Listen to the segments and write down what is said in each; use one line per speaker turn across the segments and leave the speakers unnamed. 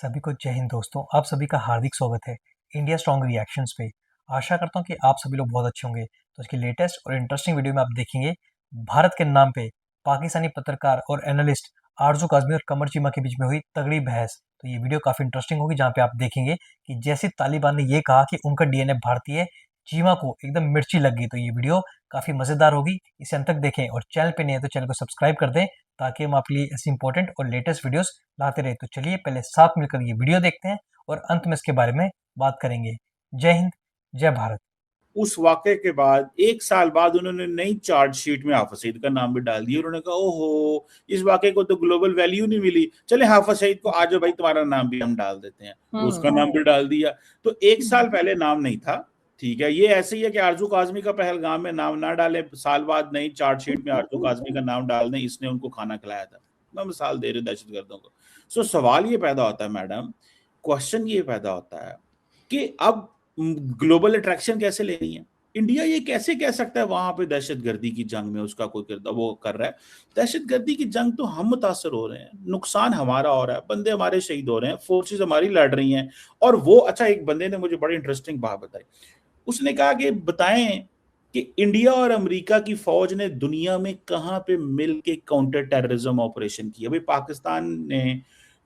सभी को जय हिंद दोस्तों। आप सभी का हार्दिक स्वागत है इंडिया स्ट्रॉन्ग रिएक्शंस पे। आशा करता हूँ कि आप सभी लोग बहुत अच्छे होंगे। तो इसकी लेटेस्ट और इंटरेस्टिंग वीडियो में आप देखेंगे भारत के नाम पे पाकिस्तानी पत्रकार और एनालिस्ट आरजू काज़मी और कमर चीमा के बीच में हुई तगड़ी बहस। तो ये वीडियो काफ़ी इंटरेस्टिंग होगी, जहाँ पे आप देखेंगे कि जैसे तालिबान ने ये कहा कि उनका डीएनए भारतीय है, चीमा को एकदम मिर्ची लग गई। तो ये वीडियो काफ़ी मज़ेदार होगी, इसे अंत तक देखें और चैनल पे नहीं है तो चैनल को सब्सक्राइब कर दें, ताकि हम आपके लिए ऐसी इंपॉर्टेंट और लेटेस्ट वीडियोस लाते रहे। तो चलिए पहले साथ मिलकर ये वीडियो देखते हैं और अंत में इसके बारे में बात करेंगे। जय हिंद, जय भारत।
उस वाक़े के बाद 1 साल बाद उन्होंने नई चार्जशीट में हाफ़िज़ सईद का नाम भी डाल दिया। उन्होंने कहा ओहो, इस वाक़े को तो ग्लोबल वैल्यू नहीं मिली, चले हाफ़िज़ सईद को आ जाओ भाई, तुम्हारा नाम भी हम डाल देते हैं। तो उसका नाम भी डाल दिया। तो 1 साल पहले नाम नहीं था, ठीक है। ये ऐसे ही है कि आरजू काज़मी का पहलगाम में नाम ना डालें, साल बाद नई चार्जशीट में आरजू काज़मी का नाम डाल दें, इसने उनको खाना खिलाया था। मैं मिसाल दे रही हूँ दहशतगर्दों को। सो सवाल ये पैदा होता है मैडम, क्वेश्चन ये पैदा होता है कि अब ग्लोबल अट्रैक्शन कैसे लेनी है। इंडिया ये कैसे कह सकता है वहां पे दहशतगर्दी की जंग में उसका कोई किरदार वो कर रहा है। दहशतगर्दी की जंग तो हम मुतासर हो रहे हैं, नुकसान हमारा हो रहा है, बंदे हमारे शहीद हो रहे हैं, फोर्सेस हमारी लड़ रही हैं। और वो अच्छा, एक बंदे ने मुझे बड़ी इंटरेस्टिंग बात बताई। उसने कहा कि बताएं कि इंडिया और अमेरिका की फौज ने दुनिया में कहां पे मिल के काउंटर टेररिज्म ऑपरेशन किया। भाई पाकिस्तान ने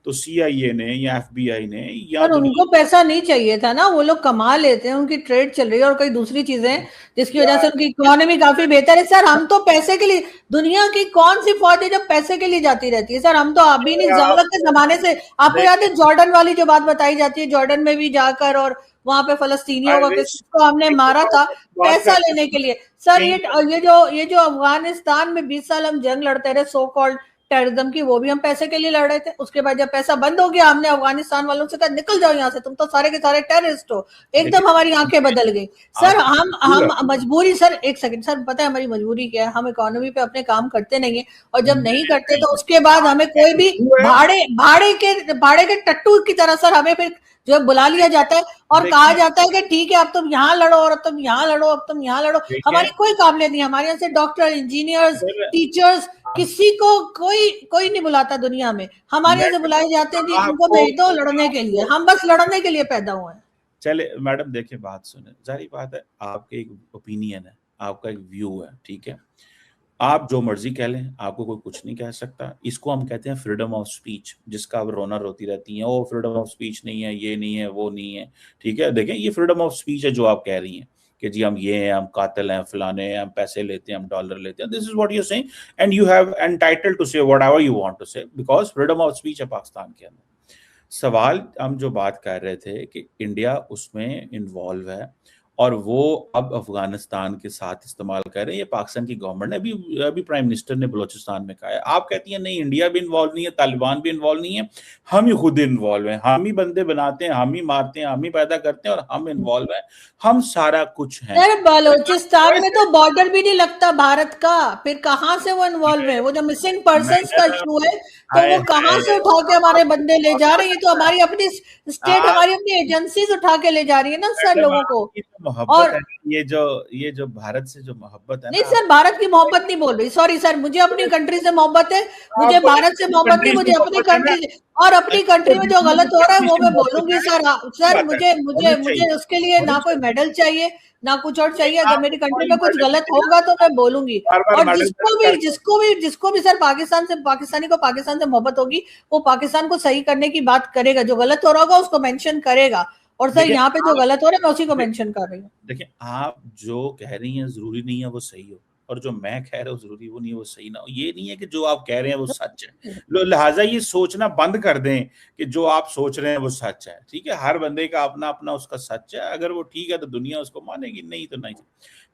तो सीआईए ने या एफबीआई ने या
पर उनको पैसा नहीं चाहिए था ना, वो लोग कमा लेते हैं, उनकी ट्रेड चल रही है और कई दूसरी चीजें जिसकी वजह से उनकी इकोनॉमी काफी बेहतर है। सर हम तो पैसे के लिए, दुनिया की कौन सी फौज है जब पैसे के लिए जाती रहती है। सर हम तो अभी नहीं, जरूरत के जमाने से, आपको याद है जॉर्डन वाली जो बात बताई जाती है, जॉर्डन में भी जाकर और वहां पे फलस्तीनियों को हमने मारा था पैसा लेने के लिए। सर ये जो अफगानिस्तान में 20 साल हम जंग लड़ते रहे सो कॉल्ड टेररिज्म की, वो भी हम पैसे के लिए लड़ रहे थे। उसके बाद जब पैसा बंद हो गया, हमने अफगानिस्तान वालों से कहा निकल जाओ यहाँ से, तुम तो सारे के सारे टेररिस्ट हो। एकदम हमारी आंखें बदल गई। सर हम मजबूरी, सर एक सेकंड सर, पता है हमारी मजबूरी क्या है? हम इकोनॉमी पे अपने काम करते नहीं है, और जब नहीं करते तो उसके बाद हमें कोई भी भाड़े के टट्टू की तरह सर हमें फिर जो है बुला लिया जाता है और कहा जाता है कि ठीक है अब तुम यहाँ लड़ो और अब तुम यहाँ लड़ो, अब तुम यहाँ लड़ो। हमारी कोई काबिलियत नहीं। हमारे यहाँ से डॉक्टर, इंजीनियर्स, टीचर्स, किसी को कोई नहीं बुलाता दुनिया में। हमारे यहाँ से बुलाए जाते हैं कि इनको भेज दो लड़ने के लिए, हम बस लड़ने के लिए पैदा हुए हैं।
चले मैडम देखिए, बात सुने, जारी बात है, आपके एक ओपिनियन है, आपका एक व्यू है, ठीक है। आप जो मर्जी कह लें, आपको कोई कुछ नहीं कह सकता। इसको हम कहते हैं फ्रीडम ऑफ स्पीच, जिसका अब रोना रोती रहती है, ओ फ्रीडम ऑफ स्पीच नहीं है, ये नहीं है, वो नहीं है, ठीक है। देखें ये फ्रीडम ऑफ स्पीच है जो आप कह रही हैं कि जी हम ये हैं, हम कातिल हैं, फलाने हैं, हम पैसे लेते हैं, हम डॉलर लेते हैं। This is what you saying and you have entitled to say whatever you want to say, because freedom of speech है पाकिस्तान के अंदर। सवाल हम जो बात कर रहे थे कि इंडिया उसमें इन्वॉल्व है और वो अब अफगानिस्तान के साथ इस्तेमाल कर रहे हैं। ये पाकिस्तान की गवर्नमेंट ने अभी प्राइम मिनिस्टर ने बलूचिस्तान में कहा है। आप कहती हैं नहीं, इंडिया भी इन्वॉल्व नहीं है, तालिबान भी इन्वॉल्व नहीं है, हम ही खुद इन्वॉल्व हैं, हम ही बंदे बनाते हैं, हम ही मारते हैं, हम ही पैदा करते हैं और हम इन्वॉल्व हैं, हम सारा कुछ है।
सर बलूचिस्तान में तो बॉर्डर भी नहीं लगता भारत का, फिर कहाँ से वो इन्वॉल्व है? वो जो मिसिंग पर्सन्स का इशू है, तो वो कहाँ से उठा के हमारे बंदे ले जा रही है? तो हमारी अपनी स्टेट, हमारी अपनी एजेंसीज उठा के ले जा रही है ना सर लोगों को। और
ये जो भारत से जो मोहब्बत है
नहीं
ना,
सर, भारत की मोहब्बत नहीं बोल रही, सॉरी सर, मुझे अपनी कंट्री से मोहब्बत है, मुझे भारत से मोहब्बत नहीं, मुझे अपनी कंट्री से। और अपनी कंट्री में जो गलत हो रहा है वो मैं बोलूंगी सर। सर मुझे उसके लिए ना कोई मेडल चाहिए ना कुछ और चाहिए। अगर मेरी कंट्री में कुछ गलत होगा तो मैं बोलूंगी। और जिसको भी सर पाकिस्तानी को पाकिस्तान से मोहब्बत होगी, वो पाकिस्तान को सही करने की बात करेगा। जो गलत हो रहा होगा उसको मेंशन करेगा। और सर यहाँ पे जो गलत हो रहा है मैं उसी को मेंशन कर रही हूँ।
देखिए आप जो कह रही हैं जरूरी नहीं है वो सही हो, और जो मैं कह रहा हूँ जरूरी वो नहीं है वो सही ना हो। ये नहीं है कि जो आप कह रहे हैं वो सच है, लिहाजा ये सोचना बंद कर दें कि जो आप सोच रहे हैं वो सच है। ठीक है, हर बंदे का अपना अपना उसका सच है, अगर वो ठीक है तो दुनिया उसको मानेगी, नहीं तो नहीं।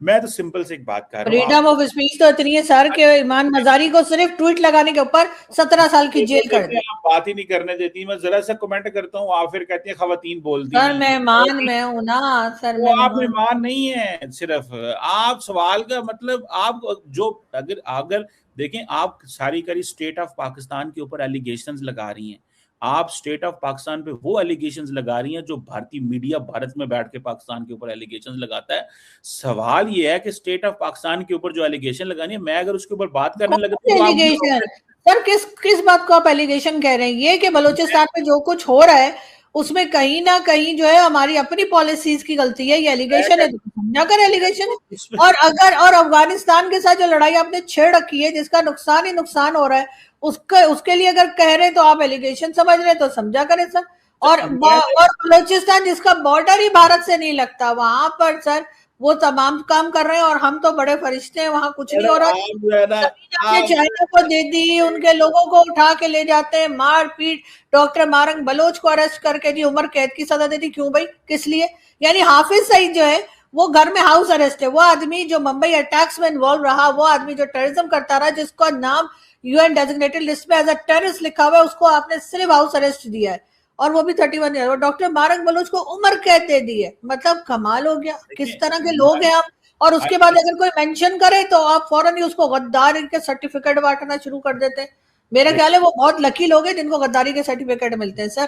मैं तो सिंपल से एक बात कर रहा हूँ,
फ्रीडम ऑफ स्पीच तो इतनी है सर के ईमान मजारी को सिर्फ ट्वीट लगाने के ऊपर 17 साल की जेल कर दी।
आप बात ही नहीं करने देती। मैं जरा सा कमेंट करता हूँ, आप फिर कहती है खवातीन बोलती
सर मेहमान मैं हूँ ना सर,
वो आप मेहमान नहीं है। सिर्फ आप सवाल का मतलब आप जो अगर देखें, आप सारी करी स्टेट ऑफ पाकिस्तान के ऊपर एलिगेशंस लगा रही हैं। आप स्टेट ऑफ पाकिस्तान पे वो एलिगेशंस लगा रही हैं जो भारतीय मीडिया भारत में बैठ के पाकिस्तान के ऊपर एलिगेशंस लगाता है। सवाल ये है कि स्टेट ऑफ पाकिस्तान के ऊपर जो एलिगेशन लगानी है, मैं अगर उसके ऊपर बात करने लगा तो
सर किस किस बात को आप एलिगेशन कह रहे हैं? ये कि बलूचिस्तान में जो कुछ हो रहा है उसमें कहीं ना कहीं जो है हमारी अपनी पॉलिसीज की गलती है, ये एलिगेशन है तो समझा कर एलिगेशन है।
इसमें
और अगर और अफगानिस्तान के साथ जो लड़ाई आपने छेड़ रखी है जिसका नुकसान ही नुकसान हो रहा है, उसके लिए अगर कह रहे हैं तो आप एलिगेशन समझ रहे हैं तो समझा करें सर। और बलूचिस्तान जिसका बॉर्डर ही भारत से नहीं लगता, वहां पर सर वो तमाम काम कर रहे हैं और हम तो बड़े फरिश्ते हैं, वहां कुछ नहीं हो रहा।
आप जो है ना,
जमीन आपने चाइना को दे दी, उनके लोगों को उठा के ले जाते हैं, मार पीट। डॉक्टर मारंग बलोच को अरेस्ट करके जी उम्र कैद की सजा दे दी, क्यों भाई, किस लिए? यानी हाफिज सईद जो है वो घर में हाउस अरेस्ट है। वो आदमी जो मुंबई अटैक्स में इन्वॉल्व रहा, वो आदमी जो टेररिज्म करता रहा, जिसका नाम यूएन डेजिग्नेटेड लिस्ट में एज अ टेररिस्ट लिखा हुआ है, उसको आपने सिर्फ हाउस अरेस्ट दिया है और वो भी 31 ईयर। और डॉक्टर मारंग बलोच को उम्र कैद दे दी है। मतलब कमाल हो गया, किस तरह के लोग हैं आप। और उसके बाद अगर कोई मेंशन करे तो आप फौरन ही उसको गद्दार के सर्टिफिकेट बांटना शुरू कर देते हैं। मेरा ख्याल है वो बहुत लकी लोग हैं जिनको गद्दारी के सर्टिफिकेट मिलते हैं सर।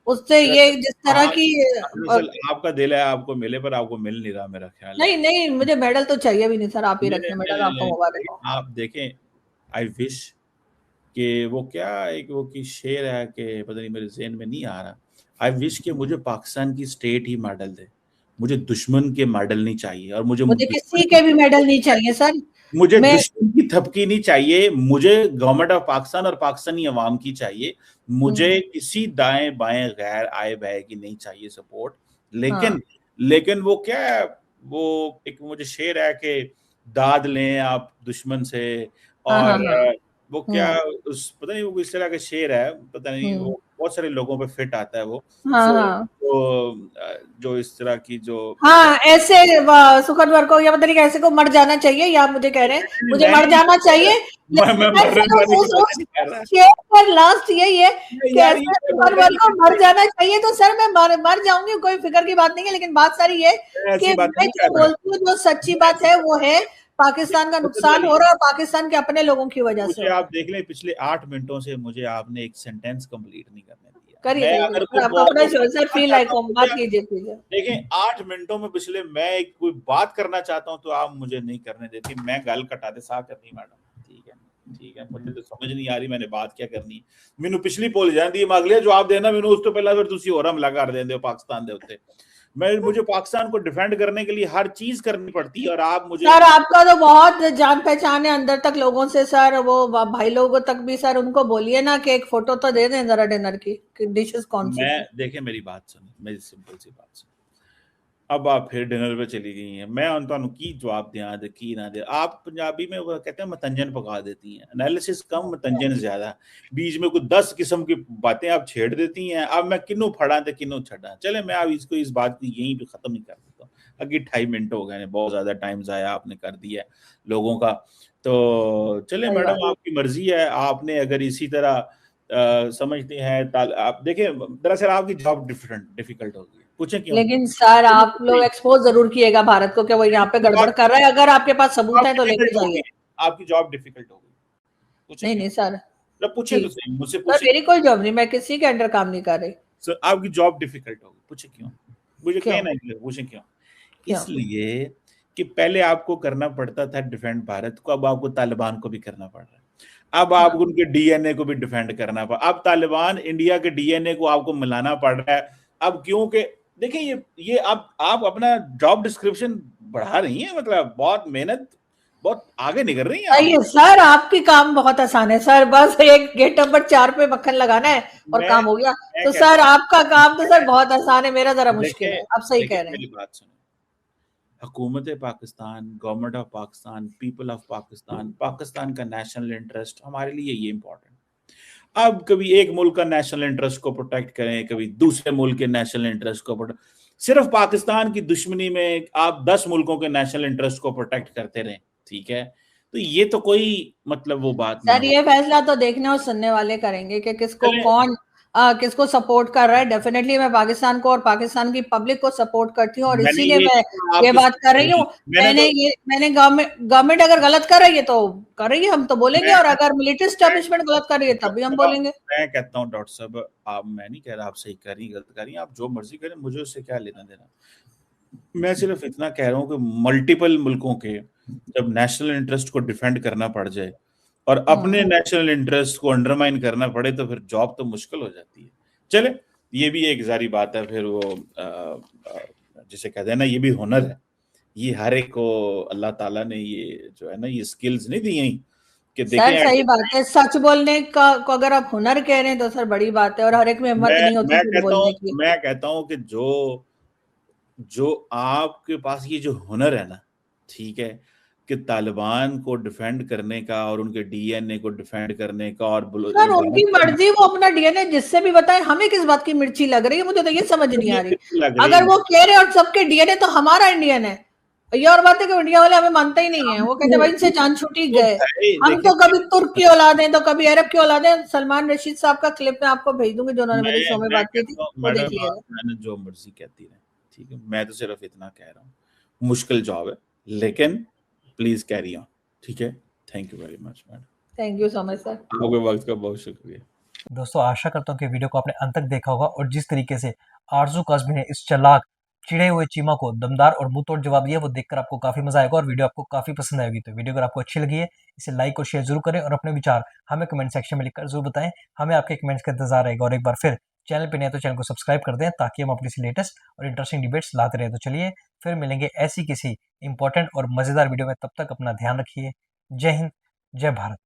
उससे ये जिस तरह की
आपका दिल है आपको मिले, पर आपको मिल नहीं रहा मेरा ख्याल है।
नहीं नहीं, मुझे मेडल तो चाहिए भी नहीं सर, आप ही रखें मेडल, आपको मुबारक हो।
आप देखें, आई विश कि वो क्या एक वो की शेर है कि पता नहीं मेरे ज़हन में नहीं आ रहा। आई विश कि मुझे पाकिस्तान की स्टेट ही मेडल दे, मुझे दुश्मन के मेडल नहीं चाहिए। और मुझे
किसी के भी मेडल नहीं चाहिए सर,
मुझे दुश्मन की थपकी नहीं चाहिए, मुझे गवर्नमेंट ऑफ पाकिस्तान और पाकिस्तानी अवाम की चाहिए। मुझे किसी दाएं बाएं गैर आए बहे की नहीं चाहिए सपोर्ट। लेकिन लेकिन वो क्या है, वो एक मुझे शेर है कि दाद लें आप दुश्मन से, और वो क्या उस पता नहीं वो इस तरह का शेर है, पता नहीं वो बहुत सारे लोगों पे फिट आता है वो। जो इस तरह की जो
ऐसे सुखद वर्ग को या पता नहीं कैसे को मर जाना चाहिए, या आप मुझे कह रहे हैं मुझे मर जाना चाहिए। लास्ट यही है कैसे सुखद वर्ग को मर जाना चाहिए, तो सर मैं मर जाऊंगी, कोई फिक्र की बात नहीं है। लेकिन बात सारी ये कि मैं जो बोलती हूँ जो सच्ची बात है वो है, पाकिस्तान का नुकसान हो रहा है और पाकिस्तान के अपने लोगों की वजह से।
आप देख लें पिछले 8 मिनटों से मुझे आपने एक सेंटेंस कंप्लीट नहीं करने दिया। देखें 8 मिनटों में पिछले मैं एक कोई बात करना चाहता हूं तो आप मुझे नहीं करने देती। मैं गल कटा दे सा करनी मैडम, ठीक है मुझे तो समझ नहीं आ रही मैंने बात क्या करनी। मैनू पिछली भुल जाती है, अगले जवाब देना मैनू उस तो पहला फिर तुसी होर हमला कर देंदे हो पाकिस्तान दे उत्ते। मुझे पाकिस्तान को डिफेंड करने के लिए हर चीज करनी पड़ती है और आप मुझे
सर आपका तो बहुत जान पहचान है अंदर तक लोगों से सर, वो भाई लोगों तक भी सर उनको बोलिए ना कि एक फोटो तो दे दें जरा डिनर की डिशेस कौन सी।
मैं देखें मेरी बात सुनिए, मेरी सिंपल सी बात सुनिए। अब आप फिर डिनर पे चली गई हैं, मैं उन की जवाब दिया दे की ना दे। आप पंजाबी में वो कहते हैं मतंजन पका देती हैं, एनालिसिस कम मतंजन ज्यादा, बीच में कुछ 10 किस्म की बातें आप छेड़ देती हैं। अब मैं किन्नू फड़ा तो किन्नू छड़ा, चले मैं अब इसको इस बात को यहीं पे खत्म नहीं कर देता हूँ। अगे 2.5 मिनट हो गए, बहुत ज्यादा टाइम जाया आपने कर दिया लोगों का। तो चले मैडम आपकी मर्जी है, आपने अगर इसी तरह समझते हैं आप देखिए दरअसल आपकी जॉब डिफिकल्ट होगी, पूछें क्यों। लेकिन
सर आप लोग एक्सपोज जरूर किएगा भारत को कि वो यहाँ पे गड़बड़ कर रहा है, अगर आपके पास सबूत है तो लेके जाइए।
आपकी जॉब डिफिकल्ट होगी।
नहीं सर
पूछे तो सही मुझसे,
पूछे। मेरी कोई जॉब नहीं, मैं किसी के अंडर काम नहीं कर रही।
सर आपकी जॉब डिफिकल्ट होगी, पूछे क्यों, मुझे कहना है पूछे क्यों। इसलिए कि पहले आपको करना पड़ता था डिफेंड भारत को, अब आपको तालिबान को भी करना पड़ रहा है। अब आप उनके डीएनए को भी डिफेंड करना पड़, अब तालिबान इंडिया के डीएनए को आपको मिलाना पड़ रहा है। अब क्योंकि देखिए ये आप अपना जॉब डिस्क्रिप्शन बढ़ा रही हैं, मतलब बहुत मेहनत बहुत आगे निकल रही है
सर। आपकी काम बहुत आसान है सर, बस एक गेट नंबर 4 पे मक्खन लगाना है और काम हो गया। तो सर आपका काम तो सर बहुत आसान है, मेरा जरा मुश्किल है। आप सही कह रहे हैं।
मेरी बात सुनो, हुकूमत Pakistan, government of Pakistan, people of Pakistan, Pakistan का नेशनल इंटरेस्ट, हमारे लिए ये इंपॉर्टेंट। अब कभी एक मुल्क का नेशनल इंटरेस्ट को प्रोटेक्ट करें, कभी दूसरे मुल्क के नेशनल इंटरेस्ट को प्रोटेक्ट, सिर्फ पाकिस्तान की दुश्मनी में आप 10 मुल्कों के नेशनल इंटरेस्ट को प्रोटेक्ट करते रहें, ठीक है। तो ये तो कोई मतलब वो बात
नहीं। सर ये फैसला तो देखने और सुनने वाले करेंगे कि किसको कौन किसको सपोर्ट कर रहा है। डेफिनेटली मैं पाकिस्तान को और पाकिस्तान की पब्लिक को सपोर्ट करती हूँ और इसीलिए मैं ये बात कर रही हूँ। मैंने गवर्नमेंट अगर गलत कर रही है तो कर रही है, हम तो बोलेंगे, और अगर मिलिट्री एस्टेब्लिशमेंट गलत कर रही है तब भी हम बोलेंगे।
मैं कहता हूँ डॉक्टर साहब, आप, मैं नहीं कह रहा आप सही कर रही गलत कर रही, आप जो मर्जी करें, मुझे उससे क्या लेना देना। मैं सिर्फ इतना कह रहा हूँ कि मल्टीपल मुल्कों के जब नेशनल इंटरेस्ट को डिफेंड करना पड़ जाए और अपने नेशनल इंटरेस्ट को अंडरमाइन करना पड़े तो फिर जॉब तो मुश्किल हो जाती है। चले, ये भी एक जारी बात है। फिर वो जिसे कहते हैं ना, ये भी हुनर है, ये हर एक को अल्लाह ताला ने ये जो है ना ये स्किल्स नहीं दी हैं कि
सर
देखें।
सही बात है, सच बोलने का को अगर आप हुनर कह रहे हैं तो सर बड़ी बात है, और हर एक में हिम्मत नहीं होती झूठ बोलने की।
मैं कहता हूं कि जो आपके पास ये जो हुनर है ना, ठीक है, कि तालिबान को डिफेंड करने का और उनके डीएनए को डिफेंड करने का, और
सर उनकी मर्जी, वो अपना डीएनए जिससे भी बताए, हमें किस बात की मिर्ची लग रही है, मुझे तो ये समझ नहीं आ रही। अगर वो कह रहे और सबके डीएनए तो हमारा इंडियन है, ये और बात है कि इंडिया वाले हमें मानते ही नहीं है, वो कहते भाई इनसे जान छूटी गए। हम तो कभी तुर्क की औलाद हैं तो कभी अरब की औलाद हैं। सलमान रशीद साहब का क्लिप मैं आपको भेज दूंगी जो उन्होंने मेरे शो में बात की थी, वो देख लीजिएगा।
मैंने जो मर्जी कहती रहे, ठीक है, मैं तो सिर्फ इतना कह रहा हूँ, मुश्किल जॉब है लेकिन प्लीज कैरी ऑन, ठीक है। Thank you very much madam.
Thank you so much sir,
आपके वक्त का बहुत शुक्रिया।
दोस्तों आशा करता हूँ कि वीडियो को आपने अंत तक देखा होगा, और जिस तरीके से आरजू काज़मी ने इस चालाक चिड़े हुए चीमा को दमदार और मुंह तोड़ जवाब दिया, वो देखकर आपको काफी मजा आएगा और वीडियो आपको काफी पसंद आएगी। तो वीडियो अगर आपको अच्छी लगी है, इसे लाइक और शेयर जरूर करें, और अपने विचार हमें कमेंट सेक्शन में लिखकर जरूर बताएं। हमें आपके कमेंट्स का इंतजार रहेगा। और एक बार फिर चैनल पे नए तो चैनल को सब्सक्राइब कर दें, ताकि हम अपनी लेटेस्ट और इंटरेस्टिंग डिबेट्स लाते रहे। तो चलिए फिर मिलेंगे ऐसी किसी इंपॉर्टेंट और मजेदार वीडियो में। तब तक अपना ध्यान रखिए। जय हिंद, जय भारत।